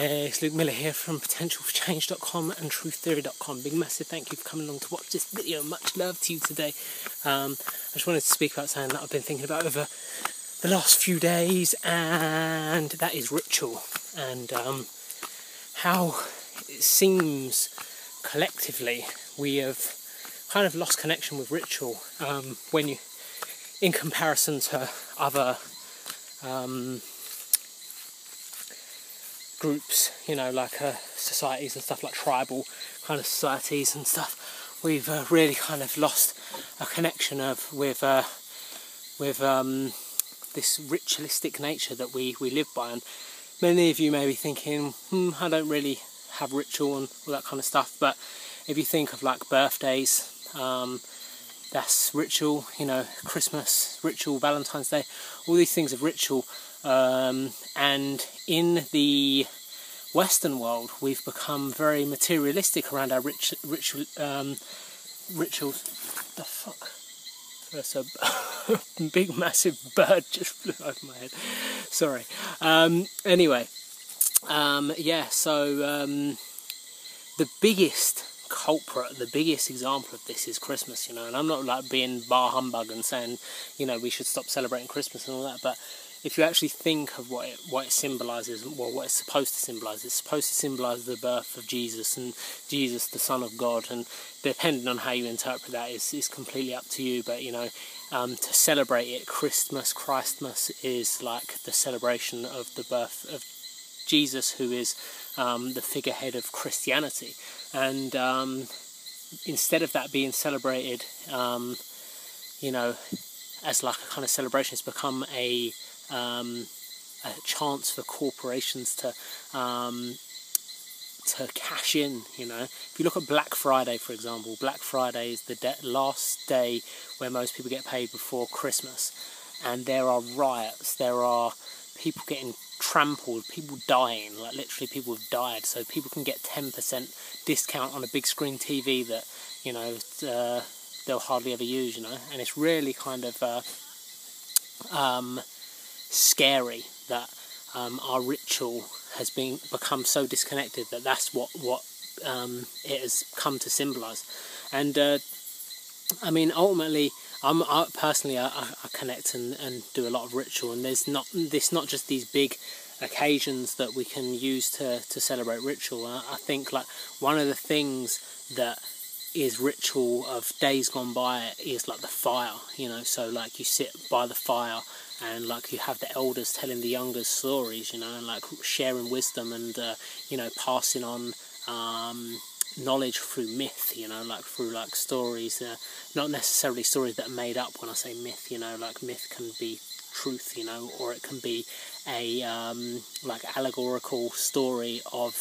It's Luke Miller here from potentialforchange.com and truththeory.com. Big massive thank you for coming along to watch this video. Much love to you today. I just wanted to speak about something that I've been thinking about over the last few days, and that is ritual, and how it seems collectively we have kind of lost connection with ritual when you, in comparison to other groups, you know, like societies and stuff, like tribal kind of societies and stuff. We've really kind of lost a connection with this ritualistic nature that we live by. And many of you may be thinking, I don't really have ritual and all that kind of stuff. But if you think of like birthdays, that's ritual, you know, Christmas, ritual, Valentine's Day, all these things are ritual. And in the Western world, we've become very materialistic around our rituals. The fuck? There's a big, massive bird just flew over my head. Sorry. Anyway, yeah. So the biggest culprit, the biggest example of this is Christmas, you know. And I'm not like being bar humbug and saying, you know, we should stop celebrating Christmas and all that, but if you actually think of what it symbolises, well, what it's supposed to symbolise, it's supposed to symbolise the birth of Jesus, and Jesus, the Son of God, and depending on how you interpret that is completely up to you. But, you know, to celebrate it, Christmas is like the celebration of the birth of Jesus, who is the figurehead of Christianity. And instead of that being celebrated, you know, as like a kind of celebration, it's become a chance for corporations to cash in, you know. If you look at Black Friday, for example, Black Friday is the last day where most people get paid before Christmas, and there are riots, there are people getting trampled, people dying, like literally people have died, so people can get 10% discount on a big screen TV that, you know, they'll hardly ever use, you know. And it's really kind of scary that our ritual has become so disconnected that that's what it has come to symbolise. And I mean, ultimately, I personally connect and do a lot of ritual, and it's not just these big occasions that we can use to celebrate ritual. I think like one of the things that is ritual of days gone by is like the fire, you know. So like you sit by the fire and like you have the elders telling the youngers stories, you know, and like sharing wisdom and you know, passing on knowledge through myth, you know, like through like stories, not necessarily stories that are made up. When I say myth, you know, like myth can be truth, you know, or it can be a like allegorical story of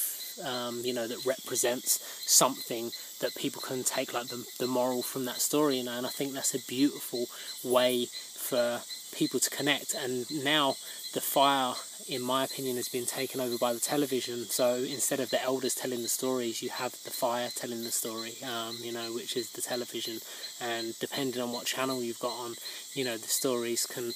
you know, that represents something that people can take like the moral from that story, you know. And I think that's a beautiful way for people to connect. And now the fire, in my opinion, has been taken over by the television. So instead of the elders telling the stories, you have the fire telling the story, you know, which is the television. And depending on what channel you've got on, you know, the stories can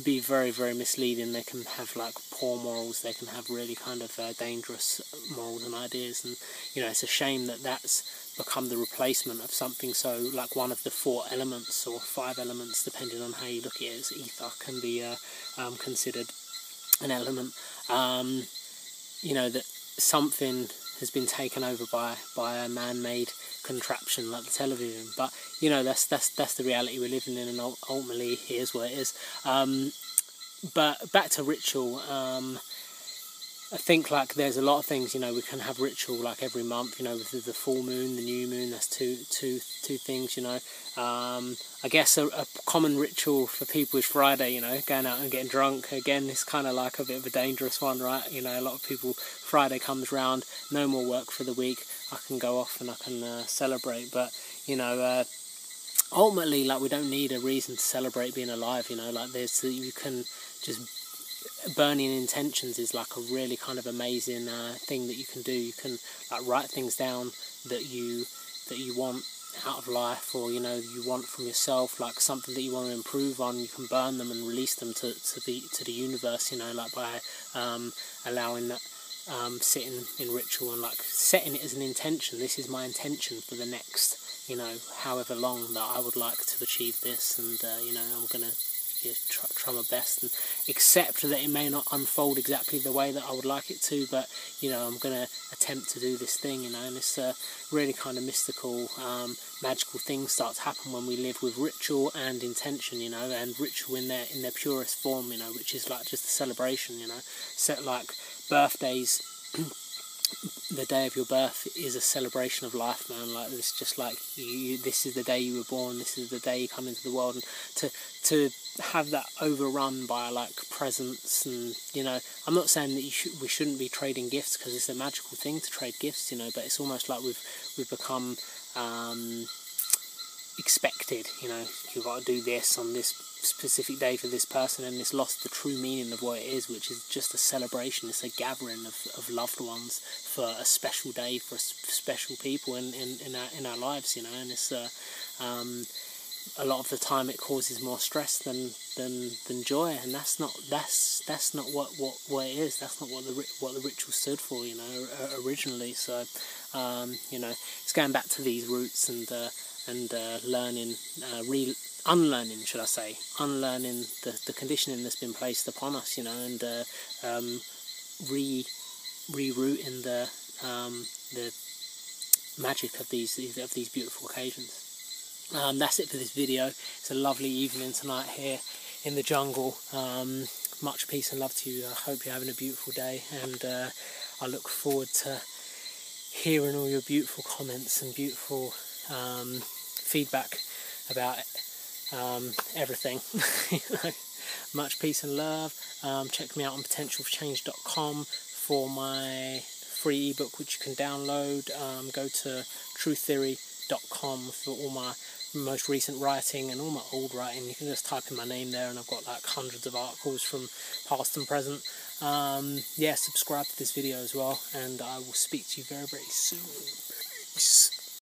be very, very misleading. They can have like poor morals, they can have really kind of dangerous morals and ideas. And, you know, it's a shame that that's become the replacement of something. So like one of the 4 elements or 5 elements, depending on how you look at it, as ether can be considered an element. You know, that something has been taken over by a man-made contraption like the television. But, you know, that's the reality we're living in, and ultimately here's what it is. But back to ritual, I think like there's a lot of things, you know, we can have ritual like every month, you know, with the full moon, the new moon, that's two things, you know. I guess a common ritual for people is Friday, you know, going out and getting drunk. Again, it's kind of like a bit of a dangerous one, right? You know, a lot of people, Friday comes round, no more work for the week, I can go off and I can celebrate. But, you know, ultimately, like, we don't need a reason to celebrate being alive, you know. Like, you can just, burning intentions is like a really kind of amazing thing that you can do. You can like write things down that you want out of life, or, you know, you want from yourself, like something that you want to improve on. You can burn them and release them to the universe, you know, like by allowing that sitting in ritual and like setting it as an intention. This is my intention for the next, you know, however long that I would like to achieve this, and you know, I'm gonna try my best and accept that it may not unfold exactly the way that I would like it to, but you know, I'm gonna attempt to do this thing, you know. And it's really kind of mystical, magical things start to happen when we live with ritual and intention, you know, and ritual in their purest form, you know, which is like just a celebration, you know. Set like birthdays. The day of your birth is a celebration of life, man. Like, it's just like you, this is the day you were born, this is the day you come into the world, and to have that overrun by like presents, and you know, I'm not saying that we shouldn't be trading gifts, because it's a magical thing to trade gifts, you know, but it's almost like we've become expected, you know, you've got to do this on this specific day for this person, and it's lost the true meaning of what it is, which is just a celebration. It's a gathering of loved ones for a special day, for special people in our lives, you know. And it's a lot of the time it causes more stress than joy, and that's not what it is. That's not what the ritual stood for, you know, originally. So you know, it's going back to these roots and learning, unlearning the conditioning that's been placed upon us, you know, and rerouting the magic of these beautiful occasions. That's it for this video. It's a lovely evening tonight here in the jungle. Much peace and love to you. I hope you're having a beautiful day, and I look forward to hearing all your beautiful comments and beautiful feedback about everything. You know, much peace and love. Check me out on potentialchange.com for my free ebook, which you can download. Go to truththeory.com for all my most recent writing and all my old writing. You can just type in my name there, and I've got like hundreds of articles from past and present. Yeah, subscribe to this video as well, and I will speak to you very, very soon. Peace.